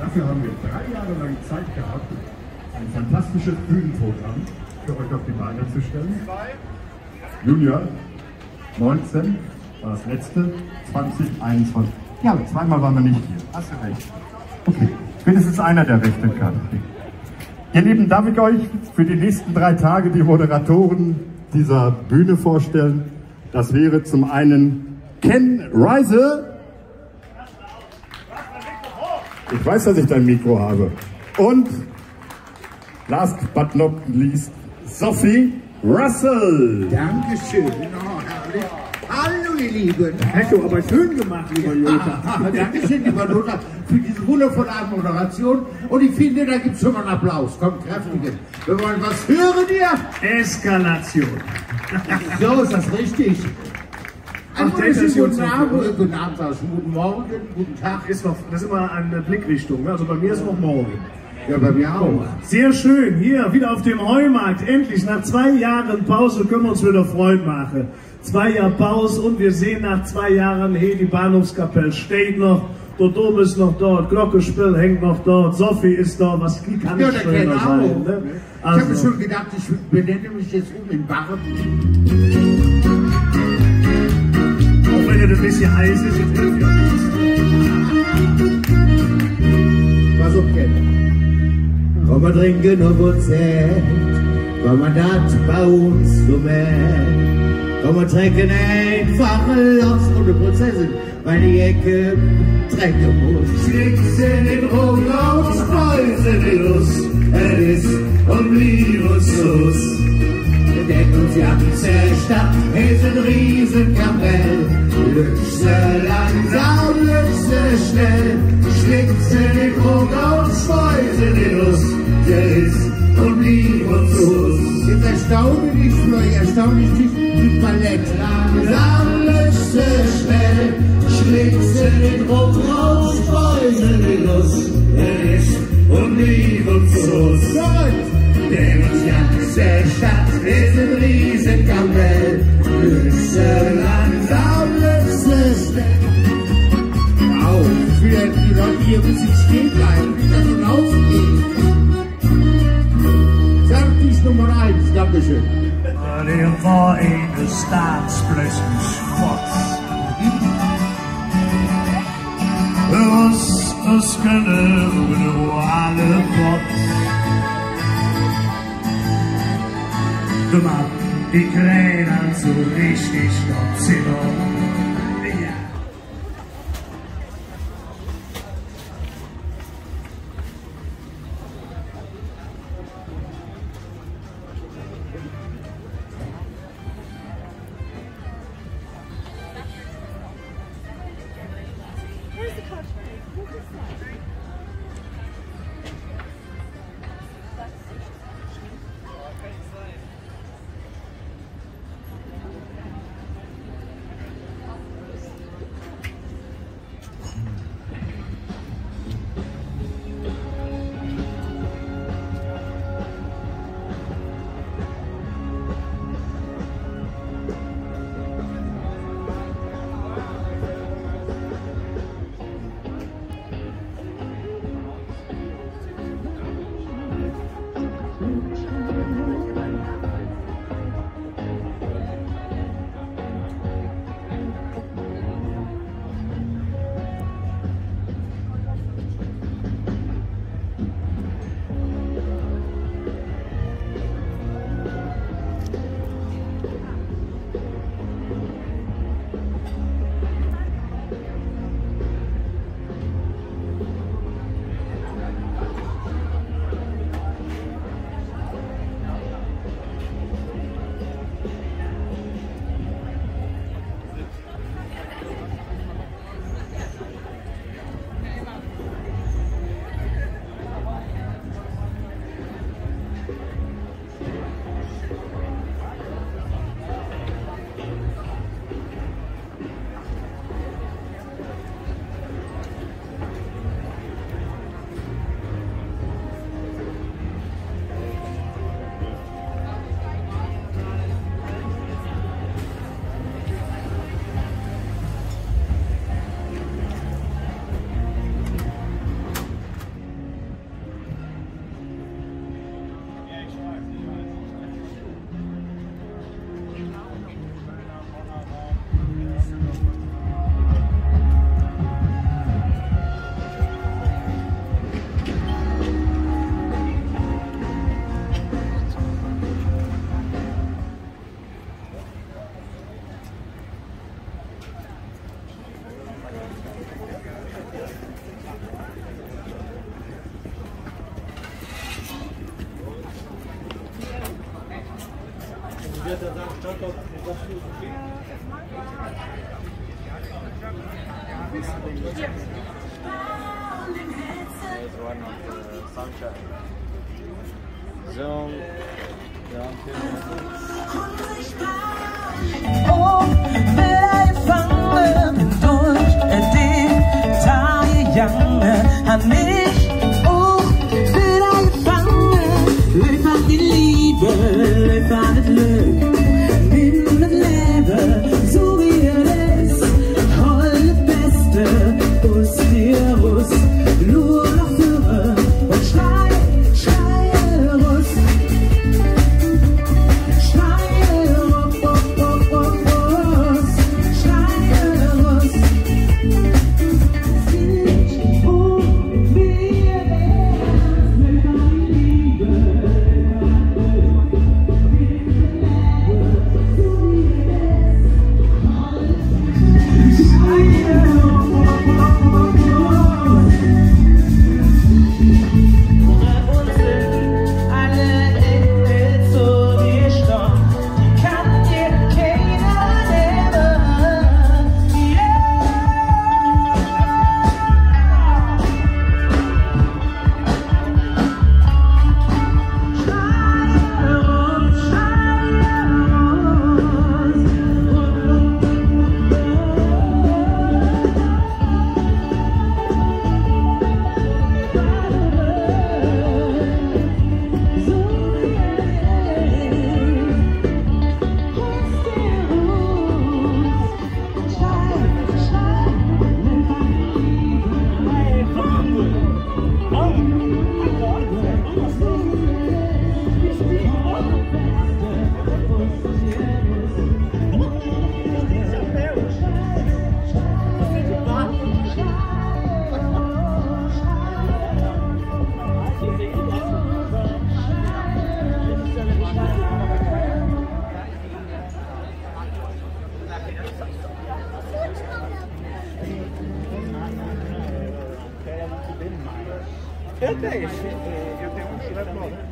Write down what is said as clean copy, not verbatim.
Dafür haben wir 3 Jahre lang Zeit gehabt, ein fantastisches Bühnenprogramm für euch auf die Beine zu stellen. Junior, 19 war das letzte, 2021. Ja, aber zweimal waren wir nicht hier. Hast du recht. Okay, wenigstens einer, der rechnen kann. Ihr Lieben, darf ich euch für die nächsten 3 Tage die Moderatoren dieser Bühne vorstellen? Das wäre zum einen Ken Reise. Ich weiß, dass ich dein Mikro habe. Und last but not least, Sophie Russell. Dankeschön. Oh, herrlich. Hallo, ihr Lieben. Echo, aber schön gemacht, lieber Jutta. Dankeschön, lieber Lothar, für diese wundervolle Moderation. Und ich finde, da gibt es schon mal einen Applaus. Kommt, kräftigen. Wir wollen was hören hier. Eskalation. So ist das richtig. Ach, Guten Abend, guten Abend, guten Morgen, guten Tag. Das ist immer eine Blickrichtung, ne? Also bei mir ist noch morgen. Ja, bei mir auch. Sehr schön, hier wieder auf dem Heumarkt. Endlich, nach 2 Jahren Pause können wir uns wieder Freund machen. 2 Jahre Pause und wir sehen nach 2 Jahren, hey, die Bahnhofskapelle steht noch, der Dom ist noch dort, Glockenspiel hängt noch dort, Sophie ist da, was kann ja, schöner sein. Ne? Also. Ich habe schon gedacht, ich benenne mich jetzt in Barren. Auch wenn es ein bisschen heiß ist, jetzt hilft ja nichts. Was okay. Komm mal trinken auf uns Zelt, komm mal das bei uns rummeln. Komm mal trinken einfach los und die Prinzessin bei die Ecke trinken muss. Schlicksen den Rum auf, speisen die Lust, es ist und Viruslos. Wir denken uns die ganze Stadt, ist ein Riesenkamell. Lüchse langsam, lüchse schnell, schlicksen den Rum auf, speisen die Lust, es ist und Viruslos. Jetzt erstaune dich, Flori, erstaune dich mit Ballett. Langsam, lüchse schnell, schlicksen den Rum auf, speisen die Lust, es ist und Viruslos. Denn uns ganze Stadt ist ein Riesenkamell. Lüchse langsam, lüchse schnell. Wow, ich will ja die Leute hier ein bisschen stehen bleiben, nicht dass so rausgehen. Sag Nummer 1, Dankeschön. Der war in der staatsplötzlich Spotz. Das können wir alle Bots. Gemacht, die Krähen so richtig noch Zimmer. wird er sagen, Standort, was für okay. So, ja, oh, wer fangen durch die Tage an mich, oh, wer fangen, leef aan die Liebe, leef aan het Glück, nimm het Leben, so wie ist, alle Beste, us dir Russ, nur noch führe und schrei, schrei Russ. Eu tenho um tiro agora.